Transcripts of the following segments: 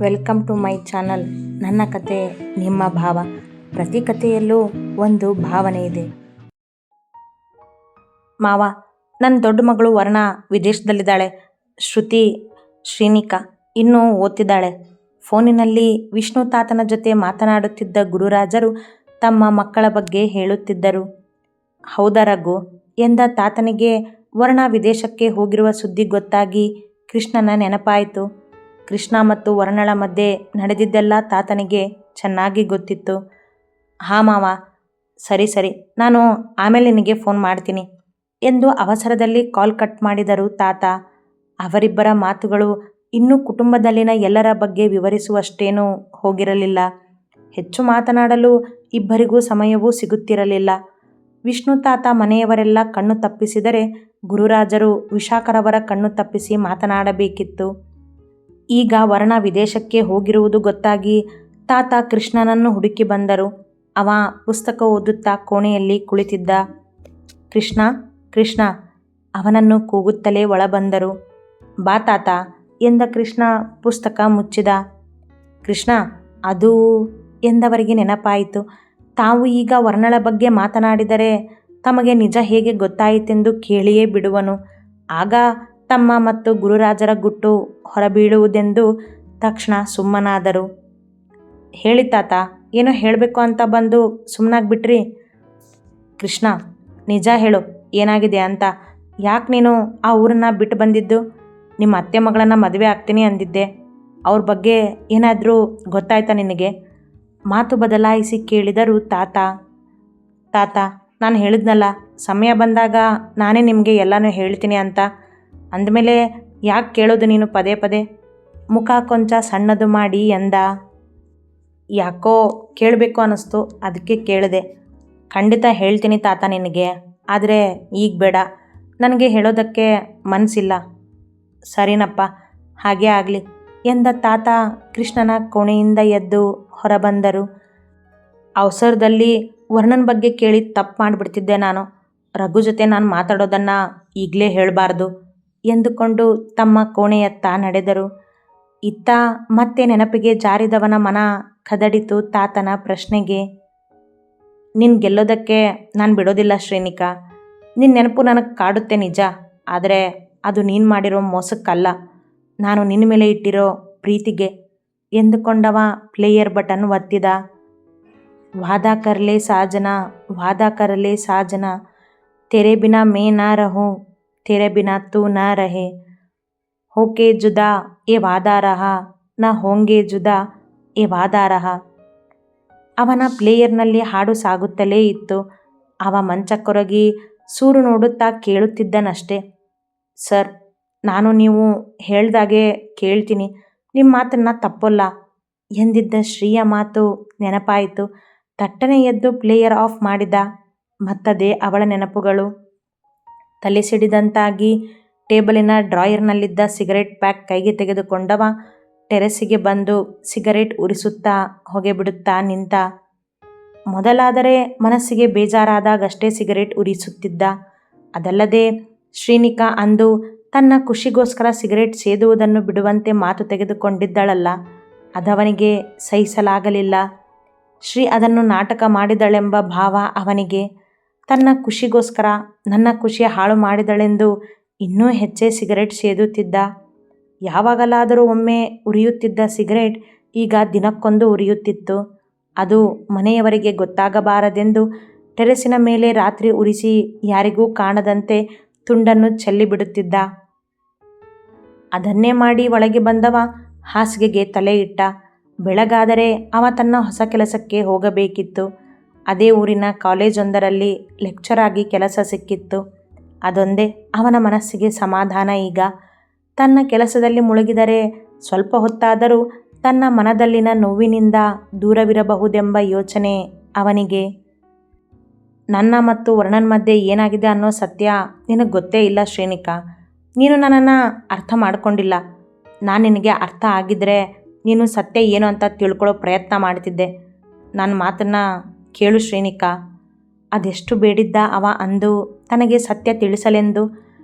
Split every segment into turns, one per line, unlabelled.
Welcome to my channel. ನನ್ನ ಕತೆ ನಿಮ್ಮ ಭಾವ. ಪ್ರತಿ ಕಥೆಯಲ್ಲೂ ಒಂದು ಭಾವನೆ ಇದೆ. ಮಾವ, ನನ್ನ ದೊಡ್ಡ ಮಗಳು ವರ್ಣ ವಿದೇಶದಲ್ಲಿದ್ದಾಳೆ. ಶ್ರುತಿ ಶ್ರೀನಿಕಾ ಇನ್ನೂ ಓದ್ತಿದ್ದಾಳೆ. ಫೋನಿನಲ್ಲಿ ವಿಷ್ಣು ತಾತನ ಜೊತೆ ಮಾತನಾಡುತ್ತಿದ್ದ ಗುರುರಾಜರು ತಮ್ಮ ಮಕ್ಕಳ ಬಗ್ಗೆ ಹೇಳುತ್ತಿದ್ದರು. ಹೌದಾ ರಘು ಎಂದ ತಾತನಿಗೆ ವರ್ಣ ವಿದೇಶಕ್ಕೆ ಹೋಗಿರುವ ಸುದ್ದಿ ಗೊತ್ತಾಗಿ ಕೃಷ್ಣನ ನೆನಪಾಯಿತು. ಕೃಷ್ಣ ಮತ್ತು ವರ್ಣಳ ಮಧ್ಯೆ ನಡೆದಿದ್ದೆಲ್ಲ ತಾತನಿಗೆ ಚೆನ್ನಾಗಿ ಗೊತ್ತಿತ್ತು. ಹಾಂ ಮಾವ, ಸರಿ, ನಾನು ಆಮೇಲೆ ನಿನಗೆ ಫೋನ್ ಮಾಡ್ತೀನಿ ಎಂದು ಅವಸರದಲ್ಲಿ ಕಾಲ್ ಕಟ್ ಮಾಡಿದರು ತಾತ. ಅವರಿಬ್ಬರ ಮಾತುಗಳು ಇನ್ನೂ ಕುಟುಂಬದಲ್ಲಿನ ಎಲ್ಲರ ಬಗ್ಗೆ ವಿವರಿಸುವಷ್ಟೇನೂ ಹೋಗಿರಲಿಲ್ಲ. ಹೆಚ್ಚು ಮಾತನಾಡಲು ಇಬ್ಬರಿಗೂ ಸಮಯವೂ ಸಿಗುತ್ತಿರಲಿಲ್ಲ. ವಿಷ್ಣು ತಾತ ಮನೆಯವರೆಲ್ಲ ಕಣ್ಣು ತಪ್ಪಿಸಿದರೆ ಗುರುರಾಜರು ವಿಶಾಖರವರ ಕಣ್ಣು ತಪ್ಪಿಸಿ ಮಾತನಾಡಬೇಕಿತ್ತು. ಈಗ ವರ್ಣ ವಿದೇಶಕ್ಕೆ ಹೋಗಿರುವುದು ಗೊತ್ತಾಗಿ ತಾತ ಕೃಷ್ಣನನ್ನು ಹುಡುಕಿ ಬಂದರು. ಅವ ಪುಸ್ತಕ ಓದುತ್ತಾ ಕೋಣೆಯಲ್ಲಿ ಕುಳಿತಿದ್ದ. ಕೃಷ್ಣ ಅವನನ್ನು ಕೂಗುತ್ತಲೇ ಒಳಬಂದರು. ಬಾ ತಾತ ಎಂದ ಕೃಷ್ಣ ಪುಸ್ತಕ ಮುಚ್ಚಿದ. ಕೃಷ್ಣ, ಅದು ಎಂದವರಿಗೆ ನೆನಪಾಯಿತು. ತಾವು ಈಗ ವರ್ಣಳ ಬಗ್ಗೆ ಮಾತನಾಡಿದರೆ ತಮಗೆ ನಿಜ ಹೇಗೆ ಗೊತ್ತಾಯಿತೆಂದು ಕೇಳಿಯೇ ಬಿಡುವನು. ಆಗ ತಮ್ಮ ಮತ್ತು ಗುರುರಾಜರ ಗುಟ್ಟು ಹೊರಬೀಳುವುದೆಂದು ತಕ್ಷಣ ಸುಮ್ಮನಾದರು. ಹೇಳಿ ತಾತ, ಏನೋ ಹೇಳಬೇಕು ಅಂತ ಬಂದು ಸುಮ್ಮನಾಗ್ಬಿಟ್ರಿ. ಕೃಷ್ಣ, ನಿಜ ಹೇಳು, ಏನಾಗಿದೆ ಅಂತ. ಯಾಕೆ ನೀನು ಆ ಊರನ್ನು ಬಿಟ್ಟು ಬಂದಿದ್ದು? ನಿಮ್ಮ ಅತ್ತೆ ಮಗಳನ್ನು ಮದುವೆ ಆಗ್ತೀನಿ ಅಂದಿದ್ದೆ. ಅವ್ರ ಬಗ್ಗೆ ಏನಾದರೂ ಗೊತ್ತಾಯ್ತಾ ನಿನಗೆ? ಮಾತು ಬದಲಾಯಿಸಿ ಕೇಳಿದರು ತಾತ. ನಾನು ಹೇಳಿದ್ನಲ್ಲ, ಸಮಯ ಬಂದಾಗ ನಾನೇ ನಿಮಗೆ ಎಲ್ಲನೂ ಹೇಳ್ತೀನಿ ಅಂತ. ಅಂದಮೇಲೆ ಯಾಕೆ ಕೇಳೋದು ನೀನು ಪದೇ ಪದೇ? ಮುಖ ಕೊಂಚ ಸಣ್ಣದು ಮಾಡಿ ಎಂದ. ಯಾಕೋ ಕೇಳಬೇಕು ಅನ್ನಿಸ್ತು, ಅದಕ್ಕೆ ಕೇಳಿದೆ. ಖಂಡಿತ ಹೇಳ್ತೀನಿ ತಾತ ನಿನಗೆ, ಆದರೆ ಈಗ ಬೇಡ, ನನಗೆ ಹೇಳೋದಕ್ಕೆ ಮನಸ್ಸಿಲ್ಲ. ಸರಿನಪ್ಪ, ಹಾಗೇ ಆಗಲಿ ಎಂದ ತಾತ ಕೃಷ್ಣನ ಕೋಣೆಯಿಂದ ಎದ್ದು ಹೊರಬಂದರು. ಅವಸರದಲ್ಲಿ ವರ್ಣನ ಬಗ್ಗೆ ಕೇಳಿ ತಪ್ಪು ಮಾಡಿಬಿಡ್ತಿದ್ದೆ ನಾನು. ರಘು ಜೊತೆ ನಾನು ಮಾತಾಡೋದನ್ನು ಈಗಲೇ ಹೇಳಬಾರ್ದು ಎಂದುಕೊಂಡು ತಮ್ಮ ಕೋಣೆಯತ್ತ ನಡೆದರು. ಇತ್ತ ಮತ್ತೆ ನೆನಪಿಗೆ ಜಾರಿದವನ ಮನ ಕದಡಿತು ತಾತನ ಪ್ರಶ್ನೆಗೆ. ನಿನ್ನ ಗೆಲ್ಲೋದಕ್ಕೆ ನಾನು ಬಿಡೋದಿಲ್ಲ ಶ್ರೀನಿಕಾ. ನಿನ್ನ ನೆನಪು ನನಗೆ ಕಾಡುತ್ತೆ ನಿಜ, ಆದರೆ ಅದು ನೀನು ಮಾಡಿರೋ ಮೋಸಕ್ಕಲ್ಲ, ನಾನು ನಿನ್ನ ಮೇಲೆ ಇಟ್ಟಿರೋ ಪ್ರೀತಿಗೆ ಎಂದುಕೊಂಡವ ಪ್ಲೇಯರ್ ಬಟನ್ ಒತ್ತಿದ. ವಾದಾ ಕರ್ಲೆ ಸಾಜನ ತೆರೆ ಬಿನಾ ಮೇ ನಾ ರಹೂಂ, ತೆರೆ ಬಿನಾ ತೂ ನಾ ರಹೆ, ಹೋಕೆ ಜುದಾ ಎ ವಾದಾ ರಹಾ, ನ ಹೋಂಗೆ ಜುದಾ ಎ ವಾದಾ ರಹಾ. ಅವನ ಪ್ಲೇಯರ್ನಲ್ಲಿ ಹಾಡು ಸಾಗುತ್ತಲೇ ಇತ್ತು. ಅವ ಮಂಚಕ್ಕೊರಗಿ ಸೂರು ನೋಡುತ್ತಾ ಕೇಳುತ್ತಿದ್ದನಷ್ಟೆ. ಸರ್, ನಾನು ನೀವು ಹೇಳ್ದಾಗೆ ಕೇಳ್ತೀನಿ, ನಿಮ್ಮ ಮಾತನ್ನು ತಪ್ಪಲ್ಲ ಎಂದಿದ್ದ ಶ್ರೀಯ ಮಾತು ನೆನಪಾಯಿತು. ತಟ್ಟನೆ ಎದ್ದು ಪ್ಲೇಯರ್ ಆಫ್ ಮಾಡಿದ. ಮತ್ತದೇ ಅವಳ ನೆನಪುಗಳು. ತಲೆ ಸಿಡಿದಂತಾಗಿ ಟೇಬಲಿನ ಡ್ರಾಯರ್ನಲ್ಲಿದ್ದ ಸಿಗರೇಟ್ ಪ್ಯಾಕ್ ಕೈಗೆ ತೆಗೆದುಕೊಂಡವ ಟೆರೆಸ್ಸಿಗೆ ಬಂದು ಸಿಗರೇಟ್ ಉರಿಸುತ್ತಾ ಹೊಗೆ ಬಿಡುತ್ತಾ ನಿಂತ. ಮೊದಲಾದರೆ ಮನಸ್ಸಿಗೆ ಬೇಜಾರಾದಾಗಷ್ಟೇ ಸಿಗರೇಟ್ ಉರಿಸುತ್ತಿದ್ದ. ಅದಲ್ಲದೆ ಶ್ರೀನಿಕಾ ಅಂದು ತನ್ನ ಖುಷಿಗೋಸ್ಕರ ಸಿಗರೇಟ್ ಸೇದುವುದನ್ನು ಬಿಡುವಂತೆ ಮಾತು ತೆಗೆದುಕೊಂಡಿದ್ದಳಲ್ಲ, ಅದವನಿಗೆ ಸಹಿಸಲಾಗಲಿಲ್ಲ. ಶ್ರೀ ಅದನ್ನು ನಾಟಕ ಮಾಡಿದಳೆಂಬ ಭಾವ ಅವನಿಗೆ. ತನ್ನ ಖುಷಿಗೋಸ್ಕರ ನನ್ನ ಖುಷಿ ಹಾಳು ಮಾಡಿದಳೆಂದು ಇನ್ನೂ ಹೆಚ್ಚೇ ಸಿಗರೇಟ್ ಸೇದುತ್ತಿದ್ದ. ಯಾವಾಗಲಾದರೂ ಒಮ್ಮೆ ಉರಿಯುತ್ತಿದ್ದ ಸಿಗರೇಟ್ ಈಗ ದಿನಕ್ಕೊಂದು ಉರಿಯುತ್ತಿತ್ತು. ಅದು ಮನೆಯವರಿಗೆ ಗೊತ್ತಾಗಬಾರದೆಂದು ಟೆರೆಸಿನ ಮೇಲೆ ರಾತ್ರಿ ಉರಿಸಿ ಯಾರಿಗೂ ಕಾಣದಂತೆ ತುಂಡನ್ನು ಚೆಲ್ಲಿಬಿಡುತ್ತಿದ್ದ. ಅದನ್ನೇ ಮಾಡಿ ಒಳಗೆ ಬಂದವ ಹಾಸಿಗೆಗೆ ತಲೆ ಇಟ್ಟ. ಬೆಳಗಾದರೆ ಅವ ತನ್ನ ಹೊಸ ಕೆಲಸಕ್ಕೆ ಹೋಗಬೇಕಿತ್ತು. ಅದೇ ಊರಿನ ಕಾಲೇಜೊಂದರಲ್ಲಿ ಲೆಕ್ಚರ್ ಆಗಿ ಕೆಲಸ ಸಿಕ್ಕಿತ್ತು. ಅದೊಂದೇ ಅವನ ಮನಸ್ಸಿಗೆ ಸಮಾಧಾನ ಈಗ. ತನ್ನ ಕೆಲಸದಲ್ಲಿ ಮುಳುಗಿದರೆ ಸ್ವಲ್ಪ ಹೊತ್ತಾದರೂ ತನ್ನ ಮನದಲ್ಲಿನ ನೋವಿನಿಂದ ದೂರವಿರಬಹುದೆಂಬ ಯೋಚನೆ ಅವನಿಗೆ. ನನ್ನ ಮತ್ತು ವರ್ಣನ ಮಧ್ಯೆ ಏನಾಗಿದೆ ಅನ್ನೋ ಸತ್ಯ ನಿನಗೆ ಗೊತ್ತೇ ಇಲ್ಲ ಶ್ರೀನಿಕಾ. ನೀನು ನನ್ನನ್ನು ಅರ್ಥ ಮಾಡ್ಕೊಂಡಿಲ್ಲ. ನಾನು ನಿನಗೆ ಅರ್ಥ ಆಗಿದ್ದರೆ ನೀನು ಸತ್ಯ ಏನು ಅಂತ ತಿಳ್ಕೊಳ್ಳೋ ಪ್ರಯತ್ನ ಮಾಡ್ತಿದ್ದೆ. ನನ್ನ ಮಾತನ್ನು ಕೇಳು ಶ್ರೀನಿಕಾ. ಅದೆಷ್ಟು ಬೇಡಿದ್ದ ಅವ ಅಂದು ತನಗೆ ಸತ್ಯ ತಿಳಿಸಲೆಂದು.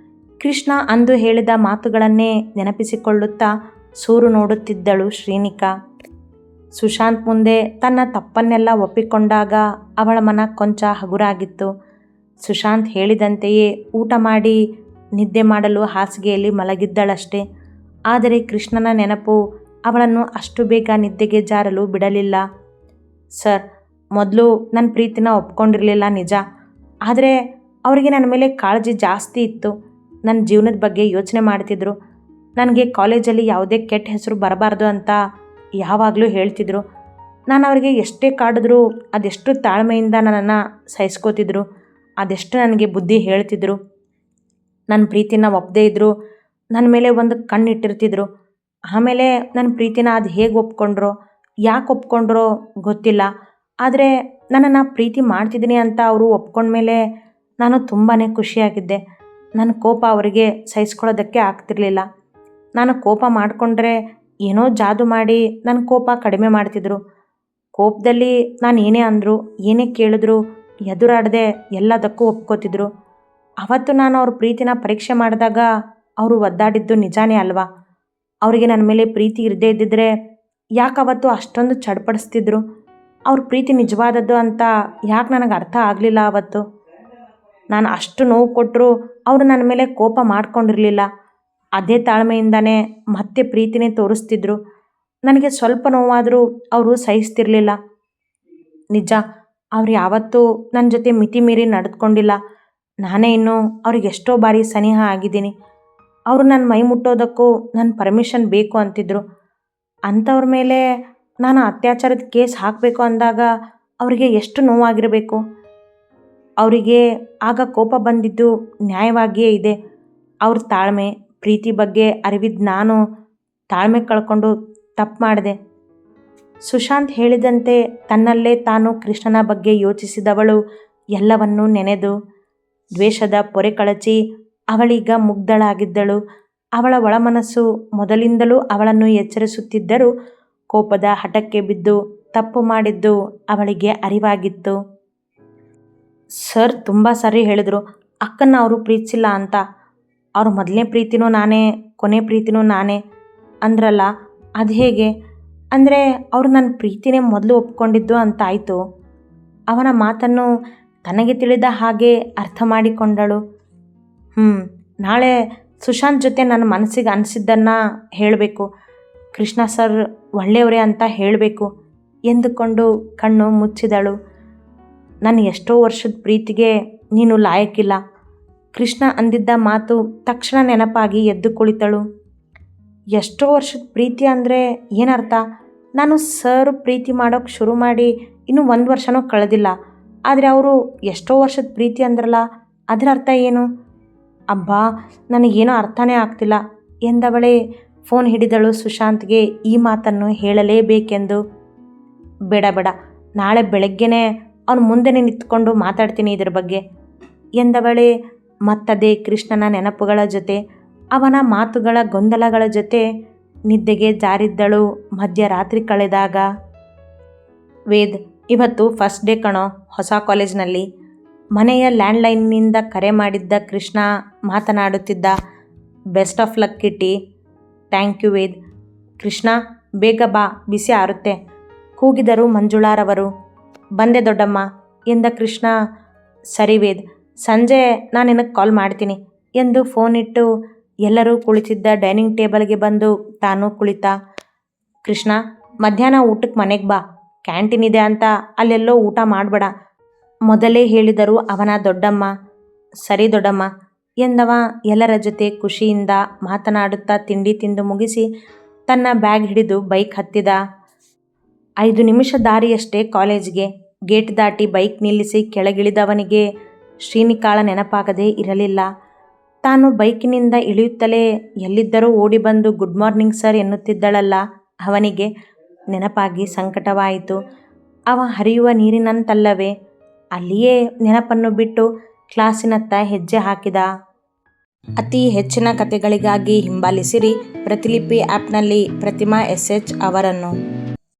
ಕೃಷ್ಣ ಅಂದು ಹೇಳಿದ ಮಾತುಗಳನ್ನೇ ನೆನಪಿಸಿಕೊಳ್ಳುತ್ತಾ ಸೂರು ನೋಡುತ್ತಿದ್ದಳು ಶ್ರೀನಿಕಾ. ಸುಶಾಂತ್ ಮುಂದೆ ತನ್ನ ತಪ್ಪನ್ನೆಲ್ಲ ಒಪ್ಪಿಕೊಂಡಾಗ ಅವಳ ಮನ ಕೊಂಚ ಹಗುರಾಗಿತ್ತು. ಸುಶಾಂತ್ ಹೇಳಿದಂತೆಯೇ ಊಟ ಮಾಡಿ ನಿದ್ದೆ ಮಾಡಲು ಹಾಸಿಗೆಯಲ್ಲಿ ಮಲಗಿದ್ದಳಷ್ಟೇ. ಆದರೆ ಕೃಷ್ಣನ ನೆನಪು ಅವಳನ್ನು ಅಷ್ಟು ಬೇಗ ನಿದ್ದೆಗೆ ಜಾರಲು ಬಿಡಲಿಲ್ಲ. ಸರ್, ಮೊದಲು ನನ್ನ ಪ್ರೀತಿನ ಒಪ್ಕೊಂಡಿರಲಿಲ್ಲ ನಿಜ. ಆದರೆ ಅವರಿಗೆ ನನ್ನ ಮೇಲೆ ಕಾಳಜಿ ಜಾಸ್ತಿ ಇತ್ತು. ನನ್ನ ಜೀವನದ ಬಗ್ಗೆ ಯೋಚನೆ ಮಾಡ್ತಿದ್ರು. ನನಗೆ ಕಾಲೇಜಲ್ಲಿ ಯಾವುದೇ ಕೆಟ್ಟ ಹೆಸರು ಬರಬಾರ್ದು ಅಂತ ಯಾವಾಗಲೂ ಹೇಳ್ತಿದ್ರು. ನಾನು ಅವರಿಗೆ ಎಷ್ಟೇ ಕಾಡಿದ್ರೂ ಅದೆಷ್ಟು ತಾಳ್ಮೆಯಿಂದ ನನ್ನನ್ನು ಸಹಿಸ್ಕೋತಿದ್ರು, ಅದೆಷ್ಟು ನನಗೆ ಬುದ್ಧಿ ಹೇಳ್ತಿದ್ರು. ನನ್ನ ಪ್ರೀತಿನ ಒಪ್ಪದೇ ಇದ್ದರು ನನ್ನ ಮೇಲೆ ಒಂದು ಕಣ್ಣಿಟ್ಟಿರ್ತಿದ್ರು. ಆಮೇಲೆ ನನ್ನ ಪ್ರೀತಿನ ಅದು ಹೇಗೆ ಒಪ್ಕೊಂಡ್ರೋ, ಯಾಕೆ ಒಪ್ಕೊಂಡ್ರೋ ಗೊತ್ತಿಲ್ಲ. ಆದರೆ ನನ್ನನ್ನು ಪ್ರೀತಿ ಮಾಡ್ತಿದ್ದೀನಿ ಅಂತ ಅವರು ಒಪ್ಕೊಂಡ್ಮೇಲೆ ನಾನು ತುಂಬಾ ಖುಷಿಯಾಗಿದ್ದೆ. ನನ್ನ ಕೋಪ ಅವರಿಗೆ ಸಹಿಸ್ಕೊಳ್ಳೋದಕ್ಕೆ ಆಗ್ತಿರ್ಲಿಲ್ಲ. ನಾನು ಕೋಪ ಮಾಡಿಕೊಂಡ್ರೆ ಏನೋ ಜಾದು ಮಾಡಿ ನನ್ನ ಕೋಪ ಕಡಿಮೆ ಮಾಡ್ತಿದ್ರು. ಕೋಪದಲ್ಲಿ ನಾನು ಏನೇ ಅಂದರು, ಏನೇ ಕೇಳಿದ್ರು ಎದುರಾಡದೆ ಎಲ್ಲದಕ್ಕೂ ಒಪ್ಕೋತಿದ್ರು. ಅವತ್ತು ನಾನು ಅವ್ರ ಪ್ರೀತಿನ ಪರೀಕ್ಷೆ ಮಾಡಿದಾಗ ಅವರು ಒದ್ದಾಡಿದ್ದು ನಿಜಾನೇ ಅಲ್ವಾ? ಅವರಿಗೆ ನನ್ನ ಮೇಲೆ ಪ್ರೀತಿ ಇರದೇ ಇದ್ದಿದ್ರೆ ಯಾಕೆ ಅವತ್ತು ಅಷ್ಟೊಂದು ಚಡ್ಪಡಿಸ್ತಿದ್ರು? ಅವ್ರ ಪ್ರೀತಿ ನಿಜವಾದದ್ದು ಅಂತ ಯಾಕೆ ನನಗೆ ಅರ್ಥ ಆಗಲಿಲ್ಲ ಅವತ್ತು? ನಾನು ಅಷ್ಟು ನೋವು ಕೊಟ್ಟರು ಅವರು ನನ್ನ ಮೇಲೆ ಕೋಪ ಮಾಡ್ಕೊಂಡಿರಲಿಲ್ಲ. ಅದೇ ತಾಳ್ಮೆಯಿಂದನೇ ಮತ್ತೆ ಪ್ರೀತಿನೇ ತೋರಿಸ್ತಿದ್ರು. ನನಗೆ ಸ್ವಲ್ಪ ನೋವಾದರೂ ಅವರು ಸಹಿಸ್ತಿರ್ಲಿಲ್ಲ. ನಿಜ, ಅವ್ರು ಯಾವತ್ತೂ ನನ್ನ ಜೊತೆ ಮಿತಿ ಮೀರಿ ನಡೆದುಕೊಂಡಿಲ್ಲ. ನಾನೇ ಇನ್ನೂ ಅವ್ರಿಗೆ ಎಷ್ಟೋ ಬಾರಿ ಸನಿಹ ಆಗಿದ್ದೀನಿ. ಅವರು ನನ್ನ ಮೈ ಮುಟ್ಟೋದಕ್ಕೂ ನನ್ನ ಪರ್ಮಿಷನ್ ಬೇಕು ಅಂತಿದ್ರು. ಅಂಥವ್ರ ಮೇಲೆ ನಾನು ಅತ್ಯಾಚಾರದ ಕೇಸ್ ಹಾಕಬೇಕು ಅಂದಾಗ ಅವರಿಗೆ ಎಷ್ಟು ನೋವಾಗಿರಬೇಕು. ಅವರಿಗೆ ಆಗ ಕೋಪ ಬಂದಿದ್ದು ನ್ಯಾಯವಾಗಿಯೇ ಇದೆ. ಅವ್ರ ತಾಳ್ಮೆ, ಪ್ರೀತಿ ಬಗ್ಗೆ ಅರಿವಿದ್ದು ನಾನು ತಾಳ್ಮೆ ಕಳ್ಕೊಂಡು ತಪ್ಪು ಮಾಡಿದೆ. ಸುಶಾಂತ್ ಹೇಳಿದಂತೆ ತನ್ನಲ್ಲೇ ತಾನು ಕೃಷ್ಣನ ಬಗ್ಗೆ ಯೋಚಿಸಿದವಳು ಎಲ್ಲವನ್ನೂ ನೆನೆದು ದ್ವೇಷದ ಪೊರೆ ಕಳಚಿ ಅವಳೀಗ ಮುಗ್ಧಳಾಗಿದ್ದಳು. ಅವಳ ಒಳಮನಸ್ಸು ಮೊದಲಿಂದಲೂ ಅವಳನ್ನು ಎಚ್ಚರಿಸುತ್ತಿದ್ದರೂ ಕೋಪದ ಹಠಕ್ಕೆ ಬಿದ್ದು ತಪ್ಪು ಮಾಡಿದ್ದು ಅವಳಿಗೆ ಅರಿವಾಗಿತ್ತು. ಸರ್ ತುಂಬ ಸರಿ ಹೇಳಿದ್ರು. ಅಕ್ಕನ್ನ ಅವರು ಪ್ರೀತಿಸಿಲ್ಲ ಅಂತ. ಅವ್ರ ಮೊದಲನೇ ಪ್ರೀತಿನೂ ನಾನೇ, ಕೊನೆ ಪ್ರೀತಿನೂ ನಾನೇ ಅಂದ್ರಲ್ಲ, ಅದು ಹೇಗೆ? ಅಂದರೆ ಅವರು ನನ್ನ ಪ್ರೀತಿನೇ ಮೊದಲು ಒಪ್ಕೊಂಡಿದ್ದು ಅಂತಾಯಿತು. ಅವನ ಮಾತನ್ನು ತನಗೆ ತಿಳಿದ ಹಾಗೆ ಅರ್ಥ ಮಾಡಿಕೊಂಡಳು. ನಾಳೆ ಸುಶಾಂತ್ ಜೊತೆ ನನ್ನ ಮನಸ್ಸಿಗೆ ಅನಿಸಿದ್ದನ್ನು ಹೇಳಬೇಕು. ಕೃಷ್ಣ ಸರ್ ಒಳ್ಳೆಯವರೇ ಅಂತ ಹೇಳಬೇಕು ಎಂದುಕೊಂಡು ಕಣ್ಣು ಮುಚ್ಚಿದಳು. ನನ್ನ ಎಷ್ಟೋ ವರ್ಷದ ಪ್ರೀತಿಗೆ ನೀನು ಲಾಯಕ್ಕಿಲ್ಲ. ಕೃಷ್ಣ ಅಂದಿದ್ದ ಮಾತು ತಕ್ಷಣ ನೆನಪಾಗಿ ಎದ್ದು ಕುಳಿತಳು. ಎಷ್ಟೋ ವರ್ಷದ ಪ್ರೀತಿ ಅಂದರೆ ಏನರ್ಥ? ನಾನು ಸರ್ ಪ್ರೀತಿ ಮಾಡೋಕ್ಕೆ ಶುರು ಮಾಡಿ ಇನ್ನೂ 1 ವರ್ಷನೂ ಕಳೆದಿಲ್ಲ. ಆದರೆ ಅವರು ಎಷ್ಟೋ ವರ್ಷದ ಪ್ರೀತಿ ಅಂದ್ರಲ್ಲ, ಅದರ ಅರ್ಥ ಏನು? ಅಬ್ಬಾ, ನನಗೇನೋ ಅರ್ಥನೇ ಆಗ್ತಿಲ್ಲ ಎಂದವಳೇ ಫೋನ್ ಹಿಡಿದಳು ಸುಶಾಂತ್ಗೆ ಈ ಮಾತನ್ನು ಹೇಳಲೇಬೇಕೆಂದು. ಬೇಡ, ನಾಳೆ ಬೆಳಗ್ಗೆನೇ ಅವನ ಮುಂದೆನೇ ನಿಂತ್ಕೊಂಡು ಮಾತಾಡ್ತೀನಿ ಇದ್ರ ಬಗ್ಗೆ ಎಂದವಳೇ ಮತ್ತದೇ ಕೃಷ್ಣನ ನೆನಪುಗಳ ಜೊತೆ, ಅವನ ಮಾತುಗಳ ಗೊಂದಲಗಳ ಜೊತೆ ನಿದ್ದೆಗೆ ಜಾರಿದ್ದಳು ಮಧ್ಯರಾತ್ರಿ ಕಳೆದಾಗ. ವೇದ್, ಇವತ್ತು ಫಸ್ಟ್ ಡೇ ಕಣೋ ಹೊಸ ಕಾಲೇಜ್ನಲ್ಲಿ. ಮನೆಯ ಲ್ಯಾಂಡ್ಲೈನ್ನಿಂದ ಕರೆ ಮಾಡಿದ್ದ ಕೃಷ್ಣ ಮಾತನಾಡುತ್ತಿದ್ದ. Best of luck Kitty. Thank you Ved. Krishna, ಬೇಗ ಬಾ, ಬಿಸಿ ಆರುತ್ತೆ ಕೂಗಿದರು ಮಂಜುಳಾರವರು. ಬಂದೆ ದೊಡ್ಡಮ್ಮ ಎಂದ ಕೃಷ್ಣ. ಸರಿ ವೇದ್, ಸಂಜೆ ನಾನು ನಿನಗೆ ಕಾಲ್ ಮಾಡ್ತೀನಿ ಎಂದು ಫೋನಿಟ್ಟು ಎಲ್ಲರೂ ಕುಳಿತಿದ್ದ ಡೈನಿಂಗ್ ಟೇಬಲ್ಗೆ ಬಂದು ತಾನು ಕುಳಿತ. ಕೃಷ್ಣ, ಮಧ್ಯಾಹ್ನ ಊಟಕ್ಕೆ ಮನೆಗೆ ಬಾ, ಕ್ಯಾಂಟೀನ್ ಇದೆ ಅಂತ ಅಲ್ಲೆಲ್ಲೋ ಊಟ ಮಾಡಬೇಡ ಮೊದಲೇ ಹೇಳಿದರು ಅವನ ದೊಡ್ಡಮ್ಮ. ಸರಿ ದೊಡ್ಡಮ್ಮ ಎಂದವ ಎಲ್ಲರ ಜೊತೆ ಖುಷಿಯಿಂದ ಮಾತನಾಡುತ್ತಾ ತಿಂಡಿ ತಿಂದು ಮುಗಿಸಿ ತನ್ನ ಬ್ಯಾಗ್ ಹಿಡಿದು ಬೈಕ್ ಹತ್ತಿದ. 5 ನಿಮಿಷ ದಾರಿಯಷ್ಟೇ ಕಾಲೇಜ್ಗೆ. ಗೇಟ್ ದಾಟಿ ಬೈಕ್ ನಿಲ್ಲಿಸಿ ಕೆಳಗಿಳಿದವನಿಗೆ ಶ್ರೀನಿಕಾಳ ನೆನಪಾಗದೇ ಇರಲಿಲ್ಲ. ತಾನು ಬೈಕಿನಿಂದ ಇಳಿಯುತ್ತಲೇ ಎಲ್ಲಿದ್ದರೂ ಓಡಿ ಬಂದು ಗುಡ್ ಮಾರ್ನಿಂಗ್ ಸರ್ ಎನ್ನುತ್ತಿದ್ದಳಲ್ಲ, ಅವನಿಗೆ ನೆನಪಾಗಿ ಸಂಕಟವಾಯಿತು. ಅವ ಹರಿಯುವ ನೀರಿನಂತಲ್ಲವೇ? ಅಲ್ಲಿಯೇ ನೆನಪನ್ನು ಬಿಟ್ಟು ಕ್ಲಾಸಿನತ್ತ ಹೆಜ್ಜೆ ಹಾಕಿದ. ಅತಿ ಹೆಚ್ಚಿನ ಕಥೆಗಳಿಗಾಗಿ ಹಿಂಬಾಲಿಸಿರಿ ಪ್ರತಿಲಿಪಿ ಆ್ಯಪ್ನಲ್ಲಿ ಪ್ರತಿಮಾ SH ಅವರನ್ನು.